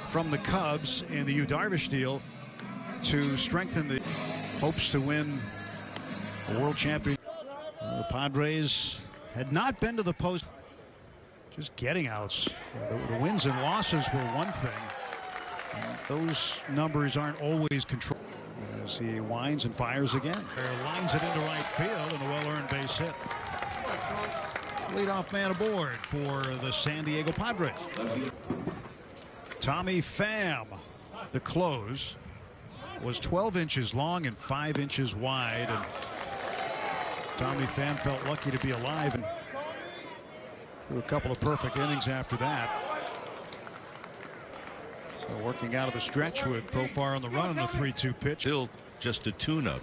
from the Cubs in the Yu Darvish deal to strengthen the hopes to win a world championship. The Padres had not been to the post. Just getting outs. The wins and losses were one thing. And those numbers aren't always controlled. As he winds and fires again. Lines it into right field and a well-earned base hit. Leadoff man aboard for the San Diego Padres. Tommy Pham, the close, was 12 inches long and 5 inches wide. And Tommy Pham felt lucky to be alive and threw a couple of perfect innings after that. So working out of the stretch with Profar on the run on a 3-2 pitch. Still just a tune-up.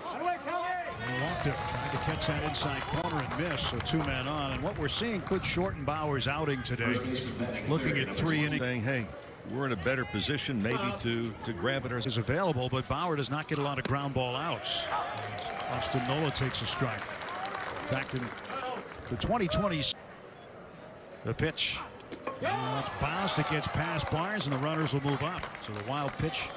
He walked it, trying to catch that inside corner and miss. So two-man on, and what we're seeing could shorten Bauer's outing today. Looking at 3 innings. Saying, hey, we're in a better position maybe to grab it. Is available, but Bauer does not get a lot of ground ball outs. Austin Nola takes a strike. In fact, in the 2020, the pitch. It's bounced. It gets past Barnes, and the runners will move up. So the wild pitch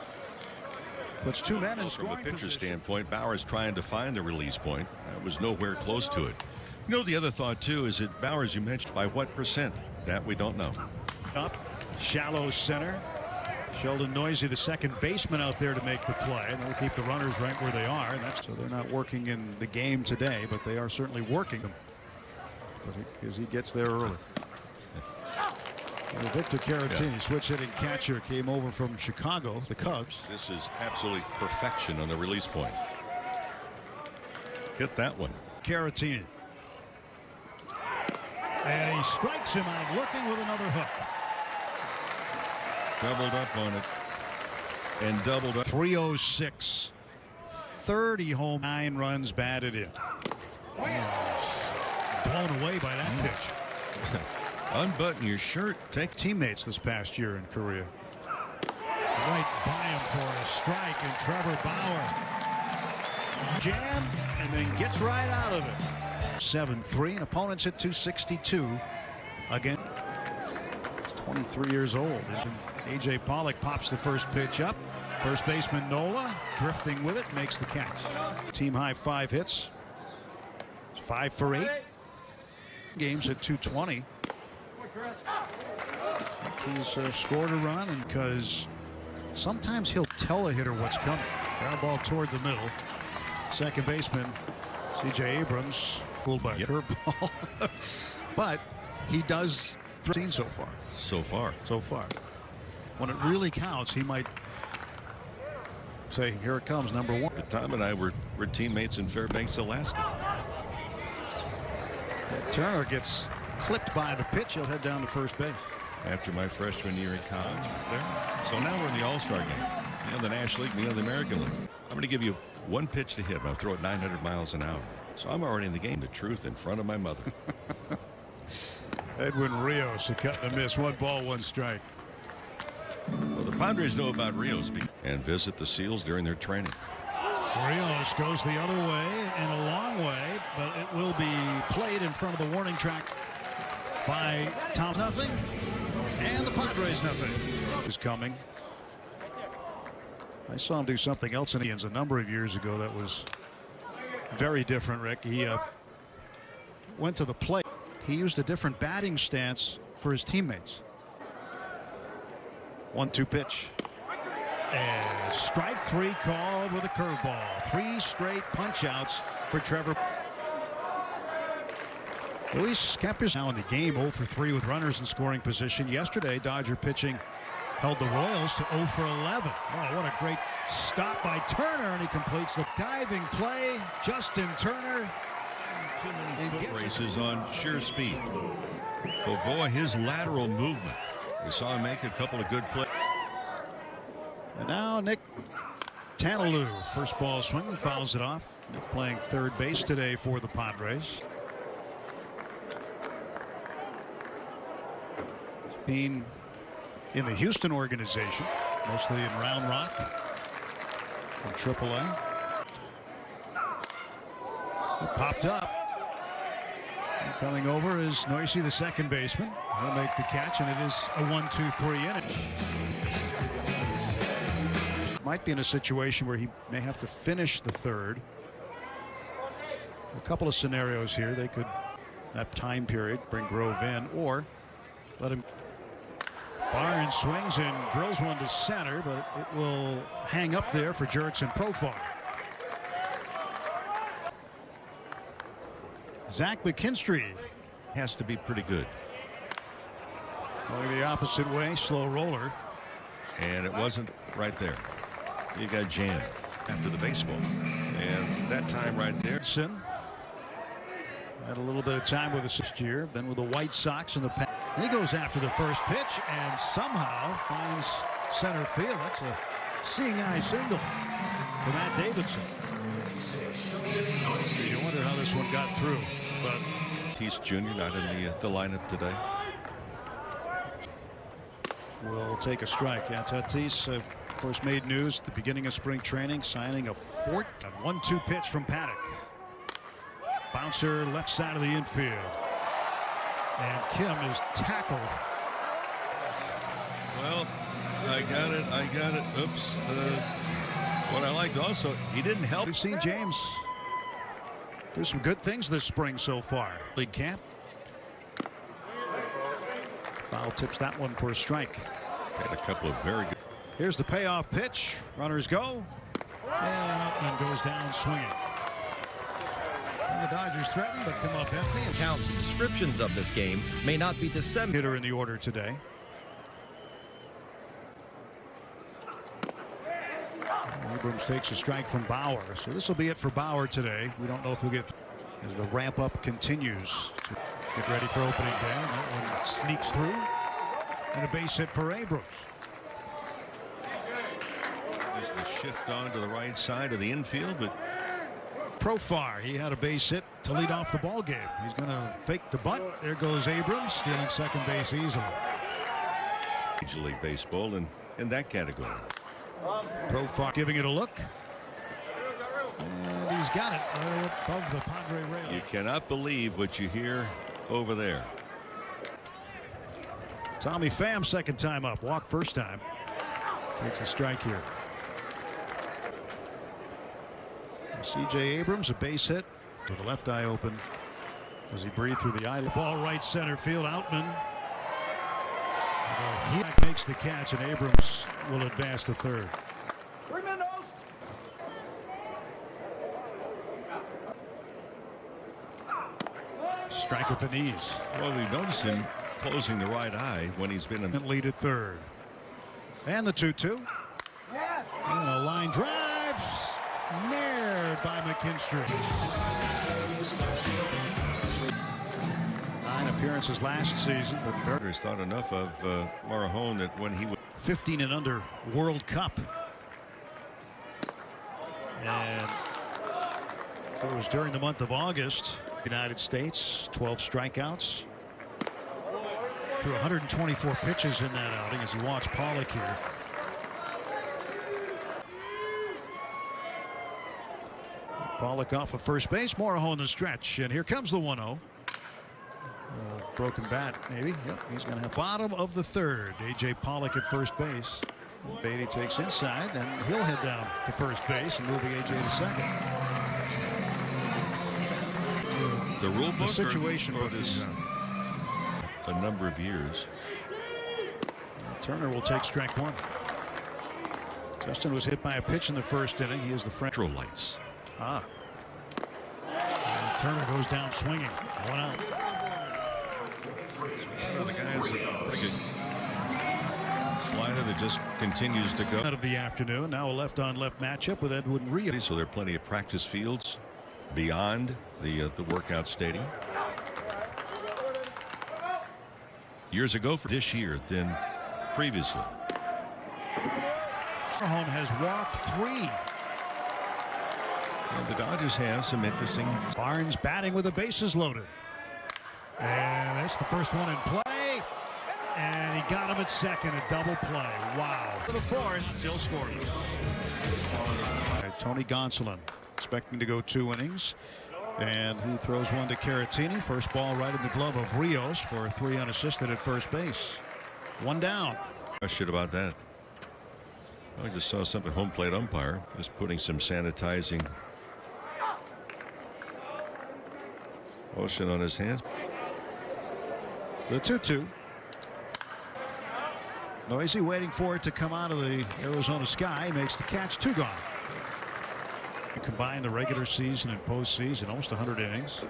puts two men in scoring position. From a pitcher position. standpoint, Bauer's trying to find the release point. That was nowhere close to it. You know, the other thought, too, is that Bauer, you mentioned, by what percent? That we don't know. Up, shallow center. Sheldon Noisy, the second baseman, out there to make the play, and they'll keep the runners right where they are. And so they're not working in the game today, but they are certainly working them because he gets there early. Victor Caratini, switch hitting catcher, came over from Chicago, the Cubs. This is absolute perfection on the release point. Hit that one. Caratini. And he strikes him out looking with another hook. Doubled up on it. And doubled up. 306. 30 home, 9 runs batted in. Blown away by that pitch. Unbutton your shirt. Take teammates this past year in Korea. Right by him for a strike, and Trevor Bauer jammed and then gets right out of it. 7-3, and opponents hit 262 again. He's 23 years old. And A.J. Pollock pops the first pitch up. First baseman Nola drifting with it, makes the catch. Team high 5 hits. 5 for 8. Games at 220. He's scored a run, and because sometimes he'll tell a hitter what's coming. Ground ball toward the middle. Second baseman C.J. Abrams pulled by a curveball. But he does 13 so far. So far. When it really counts, he might say, here it comes, number 1. Tom and I were teammates in Fairbanks, Alaska. Turner gets clipped by the pitch. He'll head down to first base. After my freshman year in college there. So now we're in the All-Star game. Me on the National League, me on the American League. I'm going to give you one pitch to hit. I'll throw it 900 miles an hour. So I'm already in the game. The truth in front of my mother. Edwin Rios, a cut and a miss. 1 ball, 1 strike. Well, the Padres know about Rios and visit the Seals during their training. Rios goes the other way and a long way, but it will be played in front of the warning track by Tom. Nothing. And the Padres nothing is coming. I saw him do something else in the Indians a number of years ago that was very different, Rick. He went to the plate. He used a different batting stance for his teammates. 1-2 pitch. And strike 3 called with a curveball. 3 straight punch-outs for Trevor. Luis Kempis now in the game, 0 for 3 with runners in scoring position. Yesterday, Dodger pitching held the Royals to 0 for 11. Oh, what a great stop by Turner, and he completes the diving play. Justin Turner. Too many foot races on sheer speed. But boy, his lateral movement. We saw him make a couple of good plays. And now Nick Tanalou, first ball swinging, fouls it off. Nick playing third base today for the Padres. Being in the Houston organization, mostly in Round Rock from AAA. He popped up. And coming over is Noisy, the second baseman. He'll make the catch, and it is a 1-2-3 inning. might be in a situation where he may have to finish the third. A couple of scenarios here. They could, that time period, bring Grove in, or let him. Barnes swings and drills one to center, but it will hang up there for Jurickson Profar. Zach McKinstry Has to be pretty good. going the opposite way, slow roller. And it wasn't right there. You got jammed after the baseball. And that time right there. Had a little bit of time with us this year. Been with the White Sox in the past. He goes after the first pitch and somehow finds center field. That's a seeing eye single for Matt Davidson. You wonder how this one got through. But Tatis Jr. not in the lineup today. will take a strike. Yeah, Tatis, of course, made news at the beginning of spring training, signing a 1-2 pitch from Paddock. Bouncer left side of the infield. And Kim is tackled. Well, I got it. Oops. What I liked also, he didn't help. We've seen James do some good things this spring so far. League camp. Foul tips that one for a strike. Had a couple of very good. Here's the payoff pitch. Runners go. And Upman goes down swinging. And the Dodgers threaten but come up empty. Counts and descriptions of this game may not be disseminated. Hitter in the order today. Abrams takes a strike from Bauer. So this will be it for Bauer today. We don't know if he'll get as the ramp up continues to get ready for opening day. And that one sneaks through. And a base hit for Abrams. There's the shift on to the right side of the infield, but Profar, he had a base hit to lead off the ball game. He's going to fake the bunt. There goes Abrams, stealing second base easily. Major League Baseball in that category. Profar giving it a look. And he's got it right above the Padre rail. You cannot believe what you hear over there. Tommy Pham, second time up. Walk first time. Takes a strike here. C.J. Abrams, a base hit with the left eye open as he breathed through the eye. Ball right center field. Outman. He makes the catch, and Abrams will advance to third. Strike with the knees. Well, we've noticed him closing the right eye when he's been in. Lead at third. And the 2-2. And a line drive. Snared by McKinstry. 9 appearances last season. But Padres thought enough of Marajón that when he was 15 and under World Cup. And it was during the month of August. United States, 12 strikeouts. Threw 124 pitches in that outing as he walks Pollock here. Pollock off of first base. Marajón in the stretch. And here comes the 1-0. Broken bat, maybe. Yep, he's going to have bottom of the third. A.J. Pollock at first base. And Beatty takes inside, and he'll head down to first base and moving A.J. to second. the rule book, the situation or this a number of years. Turner will take strike one. Justin was hit by a pitch in the first inning. He is the French Lights. And Turner goes down swinging. 1 out. The guy has a pretty good slider that just continues to go. Out of the afternoon. Now a left-on-left matchup with Edwin Rio. So there are plenty of practice fields beyond the workout stadium. Years ago for this year than previously. Marajón has walked 3. Well, the Dodgers have some interesting. Barnes batting with the bases loaded. And that's the first one in play. And he got him at second, a double play. Wow. For the fourth, still scoring. Tony Gonsolin expecting to go 2 innings. And he throws one to Caratini. First ball right in the glove of Rios for 3 unassisted at first base. 1 down. Question about that. I just saw something. Home plate umpire just putting some sanitizing lotion on his hands. The 2-2. Noisy waiting for it to come out of the Arizona sky. Makes the catch. 2 gone. You combine the regular season and postseason, almost 100 innings.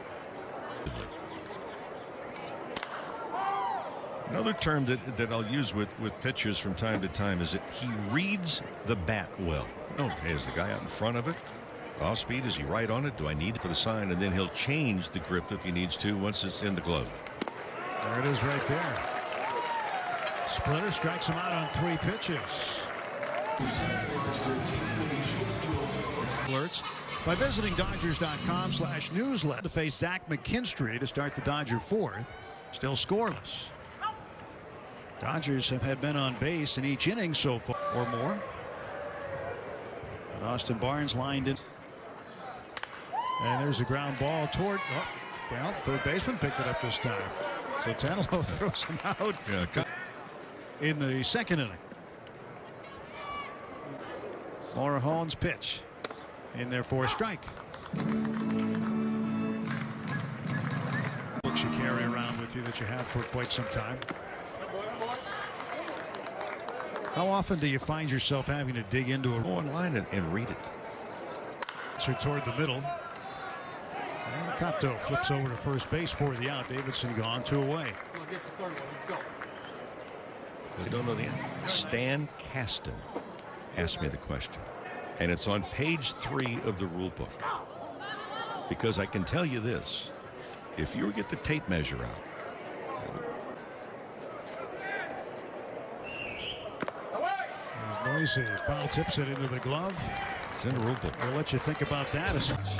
Another term that I'll use with pitchers from time to time is that he reads the bat well. Oh, hey, is the guy out in front of it? Off speed, is he right on it? Do I need it for the sign? And then he'll change the grip if he needs to once it's in the glove. There it is right there. Splitter strikes him out on 3 pitches. Alerts by visiting Dodgers.com/newsletter to face Zach McKinstry to start the Dodger 4th. Still scoreless. Dodgers have had men on base in each inning so far or more. And Austin Barnes lined in. And there's a ground ball toward. Oh, well, third baseman picked it up this time. So Tannehill throws him out in the 2nd inning. Morejon's pitch in there for a strike. Books you carry around with you that you have for quite some time. How often do you find yourself having to dig into a Go online and read it? So toward the middle. And Kato flips over to first base for the out. Davidson gone, 2 away. You don't know the answer. Stan Kasten asked me the question, and it's on page 3 of the rule book. Because I can tell you this: if you get the tape measure out, Noisy foul tips it into the glove. it's in the rule book. We'll let you think about that as much.